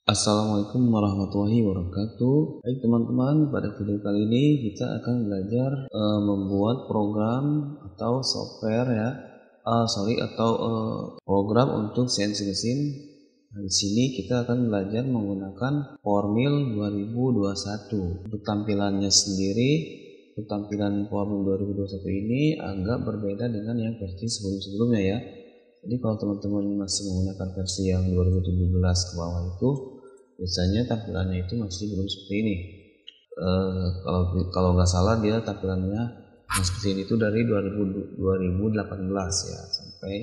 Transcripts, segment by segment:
Assalamualaikum warahmatullahi wabarakatuh. Baik teman-teman, pada video kali ini kita akan belajar membuat program atau software ya, program untuk CNC mesin. Nah, di sini kita akan belajar menggunakan Formil 2021. Untuk tampilannya sendiri, untuk tampilan Formil 2021 ini agak berbeda dengan yang versi sebelum-sebelumnya ya. Jadi kalau teman-teman masih menggunakan versi yang 2017 ke bawah itu, biasanya tampilannya itu masih belum seperti ini. Kalau nggak salah dia tampilannya seperti ini itu dari 2018 ya, sampai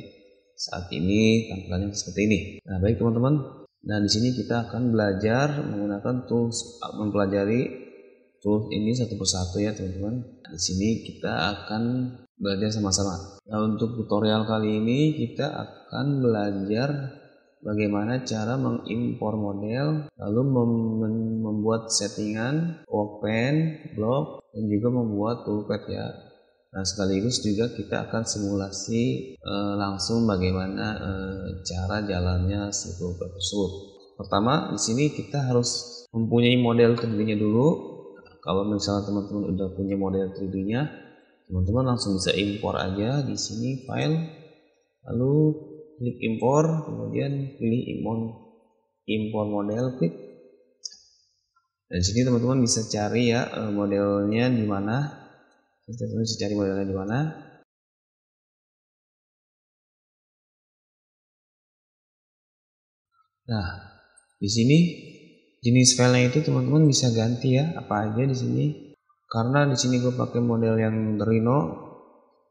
saat ini tampilannya seperti ini. Nah baik teman-teman, nah di sini kita akan belajar menggunakan mempelajari tools ini satu persatu ya teman-teman. Di sini kita akan belajar sama-sama. Nah untuk tutorial kali ini kita akan belajar bagaimana cara mengimpor model, lalu membuat settingan, workbench, block, dan juga membuat toolpad ya. Nah sekaligus juga kita akan simulasi langsung bagaimana cara jalannya si toolpad tersebut. Pertama di sini kita harus mempunyai model 3D-nya dulu. Kalau misalnya teman-teman udah punya model 3D-nya, teman-teman langsung bisa impor aja di sini file, lalu klik impor, kemudian pilih impor model, klik. Dan sini teman-teman bisa cari ya modelnya di mana. Teman-teman bisa cari modelnya di mana. Nah, di sini jenis filenya itu teman-teman bisa ganti ya, apa aja di sini. Karena di sini gue pakai model yang Rhino,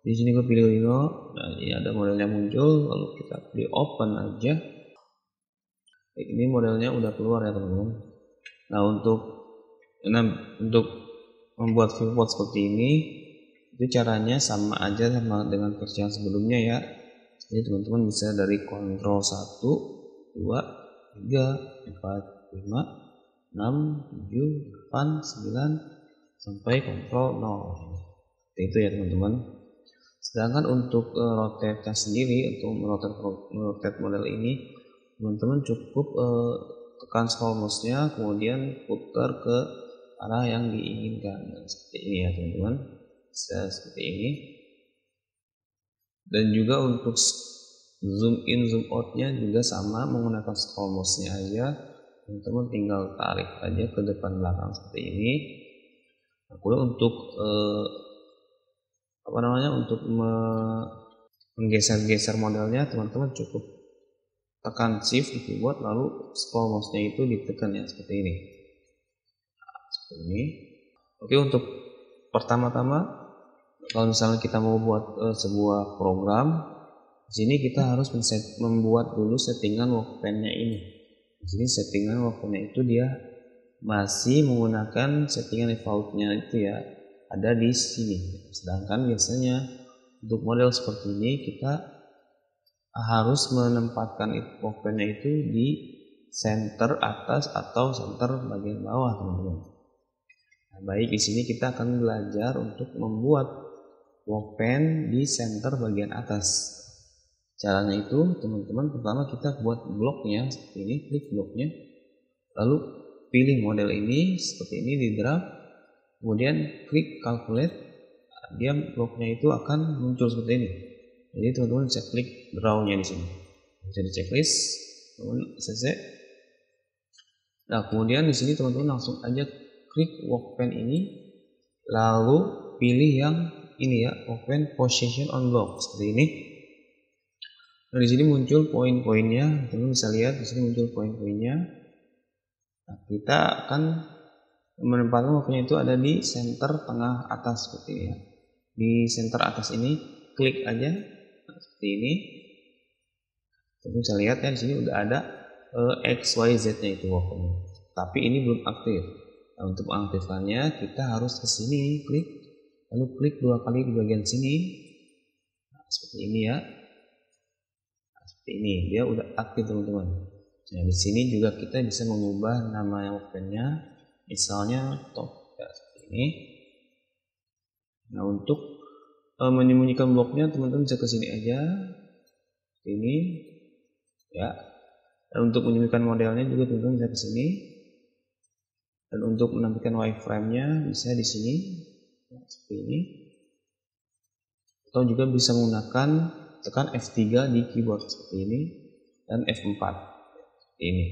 di sini gue pilih Rhino. Nah ini ada modelnya muncul, lalu kita pilih open aja. Ini modelnya udah keluar ya teman-teman. Nah untuk membuat viewport seperti ini, itu caranya sama aja sama dengan versi yang sebelumnya ya. Jadi teman-teman bisa dari Ctrl 1, 2, 3, 4, 5, 6, 7, 8, 9 sampai Ctrl 0. Itu ya teman-teman. Sedangkan untuk rotate sendiri, untuk merotate model ini, teman-teman cukup tekan scroll mouse-nya, kemudian putar ke arah yang diinginkan. Nah, seperti ini ya teman-teman, bisa seperti ini. Dan juga untuk zoom in zoom out-nya juga sama, menggunakan scroll mouse-nya aja. Teman-teman tinggal tarik aja ke depan belakang seperti ini. Nah, kemudian untuk untuk menggeser-geser modelnya, teman-teman cukup tekan shift di keyboard, lalu scroll mouse-nya itu ditekan ya seperti ini. Nah, seperti ini. Oke, untuk pertama-tama kalau misalnya kita mau buat sebuah program, di sini kita harus membuat dulu settingan workbench-nya ini. Di sini settingan workbench-nya itu dia masih menggunakan settingan default-nya itu ya, ada di sini. Sedangkan biasanya untuk model seperti ini kita harus menempatkan workbench-nya itu di center atas atau center bagian bawah teman-teman. Nah, baik di sini kita akan belajar untuk membuat workbench di center bagian atas. Caranya itu teman-teman, pertama kita buat bloknya seperti ini, klik bloknya, lalu pilih model ini seperti ini di draft, kemudian klik calculate, dia bloknya itu akan muncul seperti ini. Jadi teman-teman bisa klik draw-nya di sini, bisa di checklist, teman-teman selesai. Nah kemudian di sini teman-teman langsung aja klik workbench ini, lalu pilih yang ini ya, workbench position on block seperti ini. Nah di sini muncul poin-poinnya, teman-teman bisa lihat di sini muncul poin-poinnya. Nah, kita akan menempatkan workbench itu ada di center tengah atas seperti ini ya. Di center atas ini klik aja seperti ini. Teman bisa lihat ya, di sini udah ada XYZ-nya itu workbench. Tapi ini belum aktif. Nah, untuk mengaktifkannya kita harus ke sini klik, lalu klik dua kali di bagian sini. Nah, seperti ini ya. Nah, seperti ini dia udah aktif teman-teman. Nah di sini juga kita bisa mengubah nama workbench-nya, misalnya top ya, seperti ini. Nah untuk menyembunyikan bloknya teman-teman bisa ke sini aja, ini ya. Dan untuk menyembunyikan modelnya juga teman-teman bisa ke sini. Dan untuk menampilkan wireframe-nya bisa di sini, seperti ini. Atau juga bisa menggunakan tekan F3 di keyboard seperti ini dan F4 seperti ini.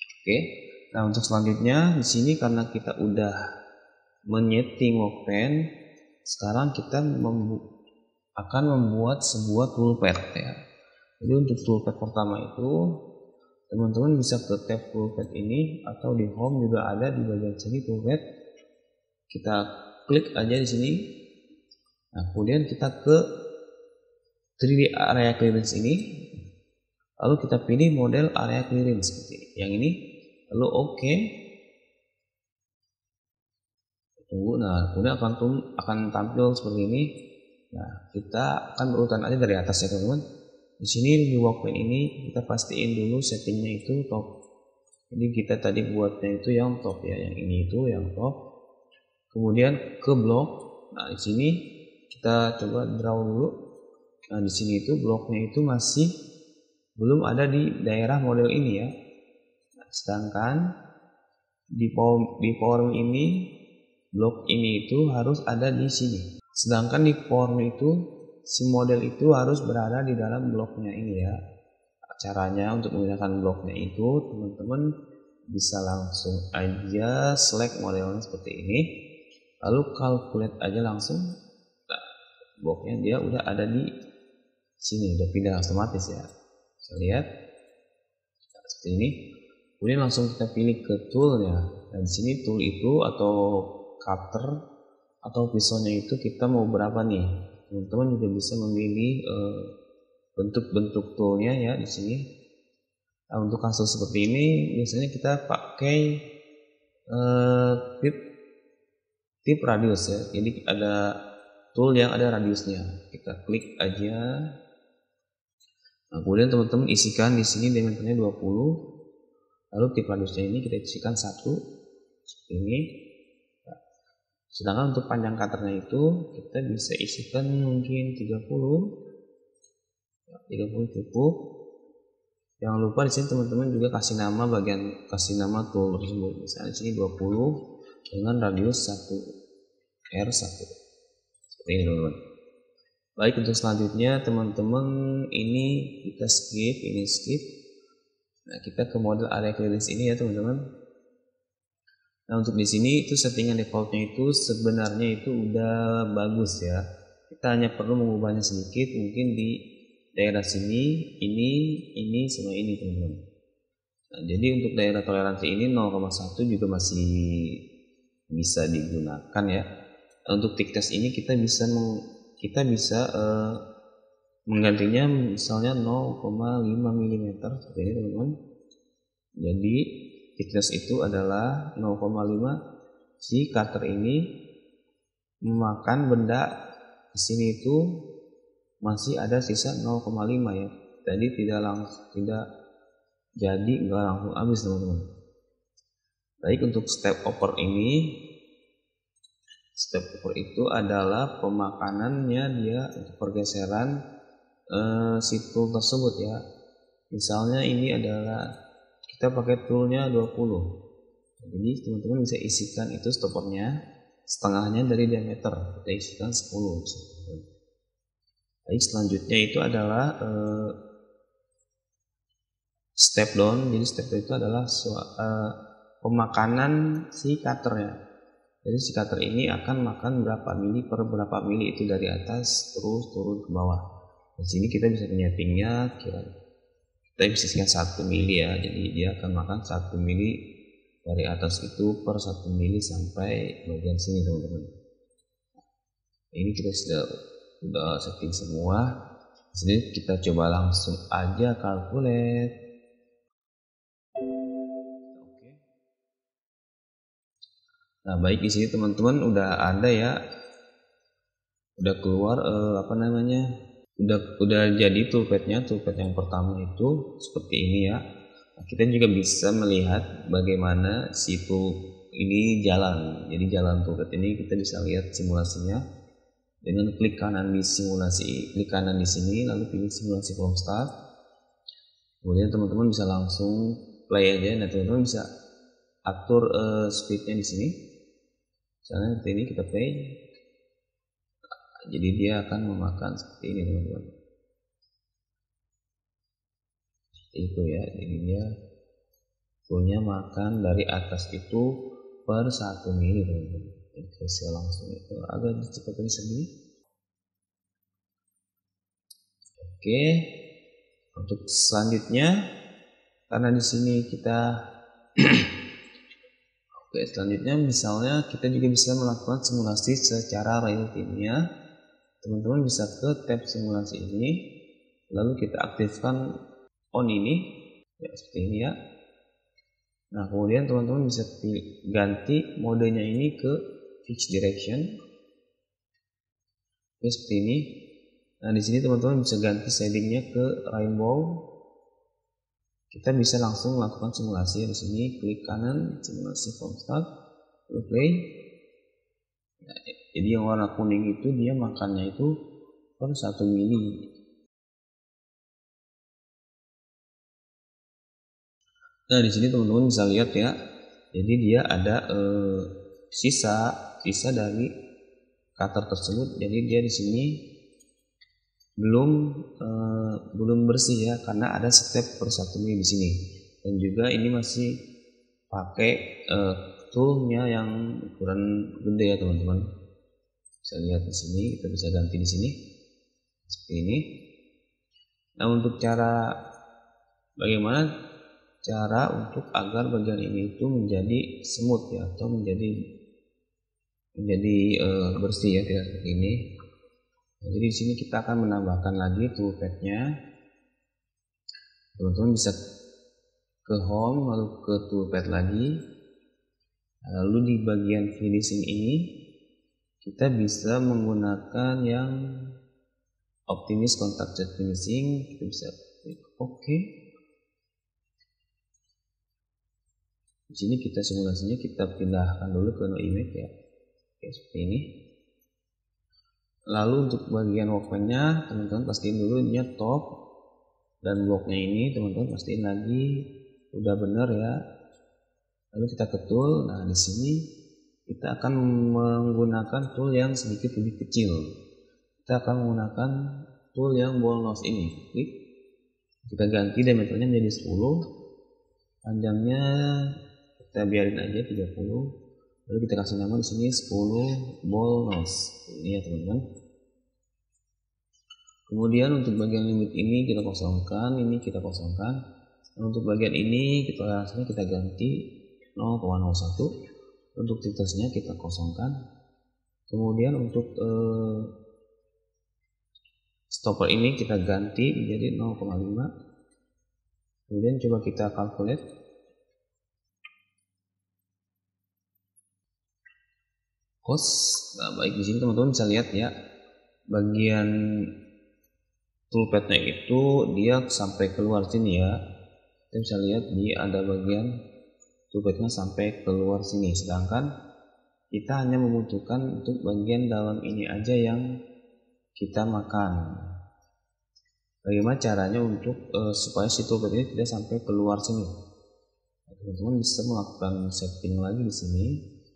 Oke. Nah, untuk selanjutnya di sini karena kita udah menyeting workbench, sekarang kita akan membuat sebuah toolpad ya. Jadi untuk toolpad pertama itu teman-teman bisa ke tab toolpad ini atau di home juga ada di bagian sini toolpad. Kita klik aja di sini. Nah, kemudian kita ke 3D area clearance ini. Lalu kita pilih model area clearance seperti yang ini. Lalu oke. Tunggu. Nah, kemudian akan tampil seperti ini. Nah, kita akan berurutan aja dari atas ya teman-teman. Di sini di workbench ini kita pastiin dulu settingnya itu top. Jadi kita tadi buatnya itu yang top ya, yang ini itu yang top. Kemudian ke blok. Nah, di sini kita coba draw dulu. Nah, di sini itu bloknya itu masih belum ada di daerah model ini ya. Nah, sedangkan di power ini blok ini itu harus ada di sini. Sedangkan di power itu si model itu harus berada di dalam bloknya ini ya. Caranya untuk menggunakan bloknya itu teman-teman bisa langsung aja select modelnya seperti ini. Lalu calculate aja langsung. Nah, bloknya dia udah ada di sini, udah pindah otomatis ya. Bisa lihat nah, seperti ini. Kemudian langsung kita pilih ke tool ya. Dan di sini tool itu atau cutter atau pisaunya itu kita mau berapa nih? Teman-teman juga bisa memilih bentuk-bentuk toolnya ya di sini. Nah, untuk kasus seperti ini biasanya kita pakai tip radius ya. Jadi ada tool yang ada radiusnya. Kita klik aja. Nah, kemudian teman-teman isikan di sini dimensinya 20. Lalu tip radiusnya ini kita isikan 1 seperti ini. Nah, sedangkan untuk panjang cutternya itu kita bisa isikan mungkin 30. 30 cukup. Jangan lupa di sini teman-teman juga kasih nama tool tersebut. Misalnya di sini 20 dengan radius 1 R1 seperti ini teman-teman. Baik, untuk selanjutnya teman-teman ini kita skip. Nah, kita ke model area clearance ini ya teman-teman. Nah, untuk di sini itu settingan defaultnya itu sebenarnya itu udah bagus ya. Kita hanya perlu mengubahnya sedikit, mungkin di daerah sini, ini sama ini teman-teman. Nah, jadi untuk daerah toleransi ini 0,1 juga masih bisa digunakan ya. Untuk thickness ini kita bisa menggantinya misalnya 0,5 mm seperti ini teman-teman. Jadi thickness itu adalah 0,5. Si cutter ini memakan benda di sini itu masih ada sisa 0,5 ya. Jadi nggak langsung habis teman-teman. Baik, untuk step over itu adalah pemakanannya dia untuk pergeseran si tool tersebut ya. Misalnya ini adalah kita pakai toolnya 20. Jadi teman-teman bisa isikan itu stoppernya setengahnya dari diameter, kita isikan 10. Baik, selanjutnya itu adalah step down. Jadi step down itu adalah pemakanan si cutter ya. Jadi si cutter ini akan makan berapa mili per berapa mili itu dari atas terus turun ke bawah. Di sini kita bisa menyetingnya kita bisa isikan 1 mili ya. Jadi dia akan makan 1 mili dari atas itu per 1 mili sampai bagian sini teman-teman. Ini kita sudah setting semua. Jadi kita coba langsung aja calculate. Nah, baik, di sini teman-teman udah ada ya, udah keluar udah jadi toolpad yang pertama itu seperti ini ya. Nah, kita juga bisa melihat bagaimana si tool ini jalan. Jadi jalan toolpad ini kita bisa lihat simulasinya dengan klik kanan di sini, lalu pilih simulasi from start. Kemudian teman-teman bisa langsung play aja. Nah, teman-teman bisa atur speednya di sini. Misalnya seperti ini, kita play. Jadi dia akan memakan seperti ini teman-teman. Seperti itu ya. Jadi dia punya makan dari atas itu per 1 mili teman-teman. Oke, saya langsung itu agak cepat lagi segini. Oke, untuk selanjutnya karena di sini kita oke, selanjutnya misalnya kita juga bisa melakukan simulasi secara real time-nya. Teman-teman bisa ke tab simulasi ini, lalu kita aktifkan on ini ya, seperti ini ya. Nah, kemudian teman-teman bisa ganti modenya ini ke fixed direction. Oke, seperti ini. Nah, di sini teman-teman bisa ganti shadingnya ke rainbow. Kita bisa langsung melakukan simulasi di sini. Klik kanan, simulasi from start, play. Nah, jadi yang warna kuning itu dia makannya itu per 1 mili. Nah, di sini teman-teman bisa lihat ya. Jadi dia ada sisa dari cutter tersebut. Jadi dia di sini belum bersih ya, karena ada step per 1 mili di sini. Dan juga ini masih pakai toolnya yang ukuran gede ya teman-teman. Bisa lihat di sini, kita bisa ganti di sini seperti ini. Nah, untuk bagaimana cara untuk agar bagian ini itu menjadi smooth ya, atau menjadi bersih ya, tidak seperti ini. Nah, jadi di sini kita akan menambahkan lagi toolpad-nya. Teman-teman bisa ke home, lalu ke toolpad lagi. Lalu di bagian finishing ini kita bisa menggunakan yang optimis contact set finishing. Kita bisa klik OK. Di sini kita simulasinya kita pindahkan dulu ke no image ya. Oke, seperti ini. Lalu untuk bagian workbench-nya teman-teman pastiin dulu ini top dan bloknya ini teman-teman pastiin lagi udah benar ya. Lalu kita ke tool. Nah, di sini kita akan menggunakan tool yang sedikit lebih kecil. Kita akan menggunakan tool yang ball nose ini. Klik. Kita ganti diameternya menjadi 10. Panjangnya kita biarin aja 30. Lalu kita kasih nama di sini 10 ball nose. Ini ya teman-teman. Kemudian untuk bagian limit ini kita kosongkan, ini kita kosongkan. Nah, untuk bagian ini kita ganti 0,01. Untuk titasnya kita kosongkan. Kemudian untuk stopper ini kita ganti menjadi 0,5. Kemudian coba kita calculate. Cost. Nah, baik, di sini teman-teman bisa lihat ya, bagian toolpad-nya itu dia sampai keluar sini ya. Kita bisa lihat ada bagian toolpad-nya sampai keluar sini, sedangkan kita hanya membutuhkan untuk bagian dalam ini aja yang kita makan. Bagaimana caranya untuk supaya si toolpad ini tidak sampai keluar sini? Nah, teman-teman bisa melakukan setting lagi di sini.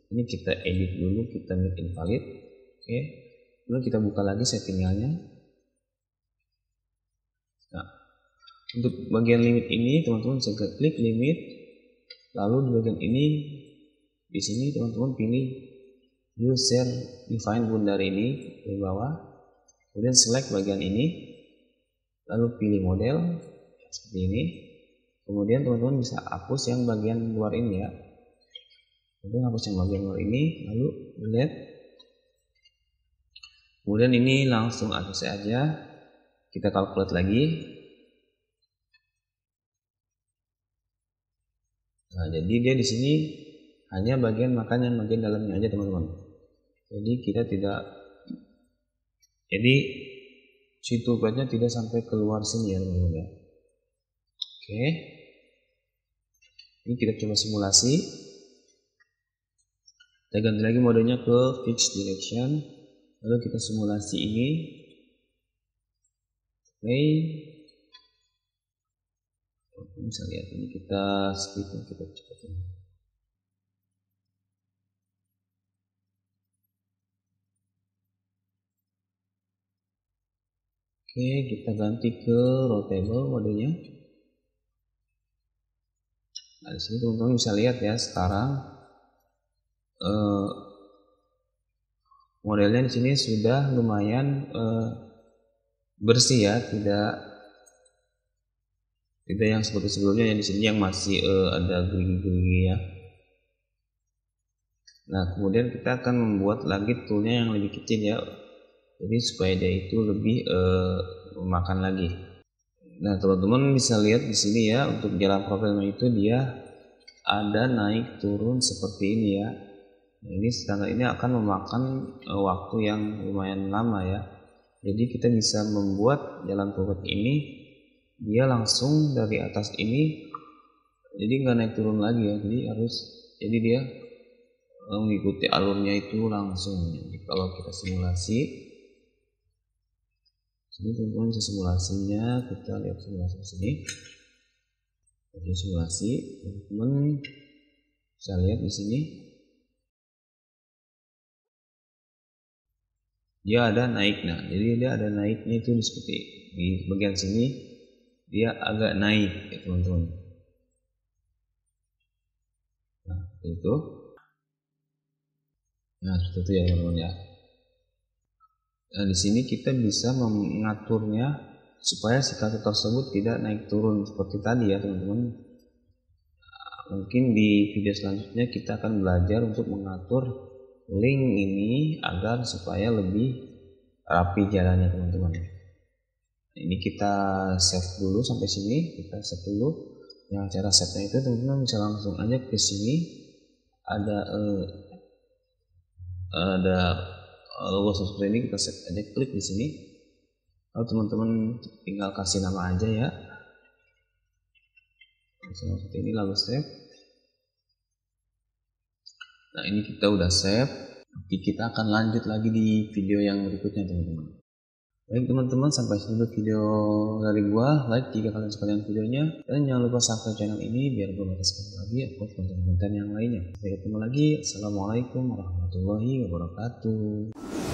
Ini kita edit dulu, kita make invalid. Oke. Lalu kita buka lagi settingannya. Nah, untuk bagian limit ini teman-teman bisa klik limit. Lalu di bagian ini, di sini teman-teman pilih user define boundary ini di bawah. Kemudian select bagian ini. Lalu pilih model seperti ini. Kemudian teman-teman bisa hapus yang bagian luar ini ya. Kemudian hapus yang bagian luar ini, lalu delete. Kemudian ini langsung hapus aja. Kita calculate lagi. Nah, jadi dia di sini hanya bagian makan yang bagian dalamnya aja teman-teman. Jadi kita si toolpad-nya tidak sampai keluar sini ya teman-teman. Oke. Ini kita coba simulasi. Kita ganti lagi modenya ke fixed direction. Lalu kita simulasi ini. Play. Bisa lihat ini, kita skip, kita cepetin. Oke, kita ganti ke routable modenya. Nah, di sini teman-teman bisa lihat ya, sekarang modelnya di sini sudah lumayan bersih ya, tidak yang seperti sebelumnya yang di sini yang masih ada gerigi-gerigi ya. Nah, kemudian kita akan membuat lagi toolnya yang lebih kecil ya, jadi supaya dia itu lebih memakan lagi. Nah, teman-teman bisa lihat di sini ya, untuk jalan profilnya itu dia ada naik turun seperti ini ya. Nah, ini sedangkan ini akan memakan waktu yang lumayan lama ya. Jadi kita bisa membuat jalan profil ini dia langsung dari atas ini, jadi nggak naik turun lagi ya. Jadi dia mengikuti alurnya itu langsung. Jadi kalau kita simulasi, sini teman-teman bisa simulasinya, kita lihat simulasi sini. Jadi simulasi, teman-teman bisa lihat di sini dia ada naik. Nah, jadi dia ada naiknya itu seperti di bagian sini dia agak naik ya teman-teman. Nah, seperti itu. Nah, seperti itu ya teman-teman ya. Nah, di sini kita bisa mengaturnya supaya si kartu tersebut tidak naik turun seperti tadi ya teman-teman. Nah, mungkin di video selanjutnya kita akan belajar untuk mengatur link ini agar supaya lebih rapi jalannya teman-teman. Nah, ini kita save dulu sampai sini, kita save dulu. Yang cara save-nya itu teman-teman bisa langsung aja ke sini, ada logo seperti ini, kita save aja, klik di sini. Lalu teman-teman tinggal kasih nama aja ya, seperti ini, lalu save. Nah, ini kita udah save. Nanti kita akan lanjut lagi di video yang berikutnya teman-teman. Baik teman-teman, sampai sini video dari gua. Like jika kalian suka dengan videonya, dan jangan lupa subscribe channel ini biar gua bisa sekali lagi upload konten-konten yang lainnya. Sampai ketemu lagi. Assalamualaikum warahmatullahi wabarakatuh.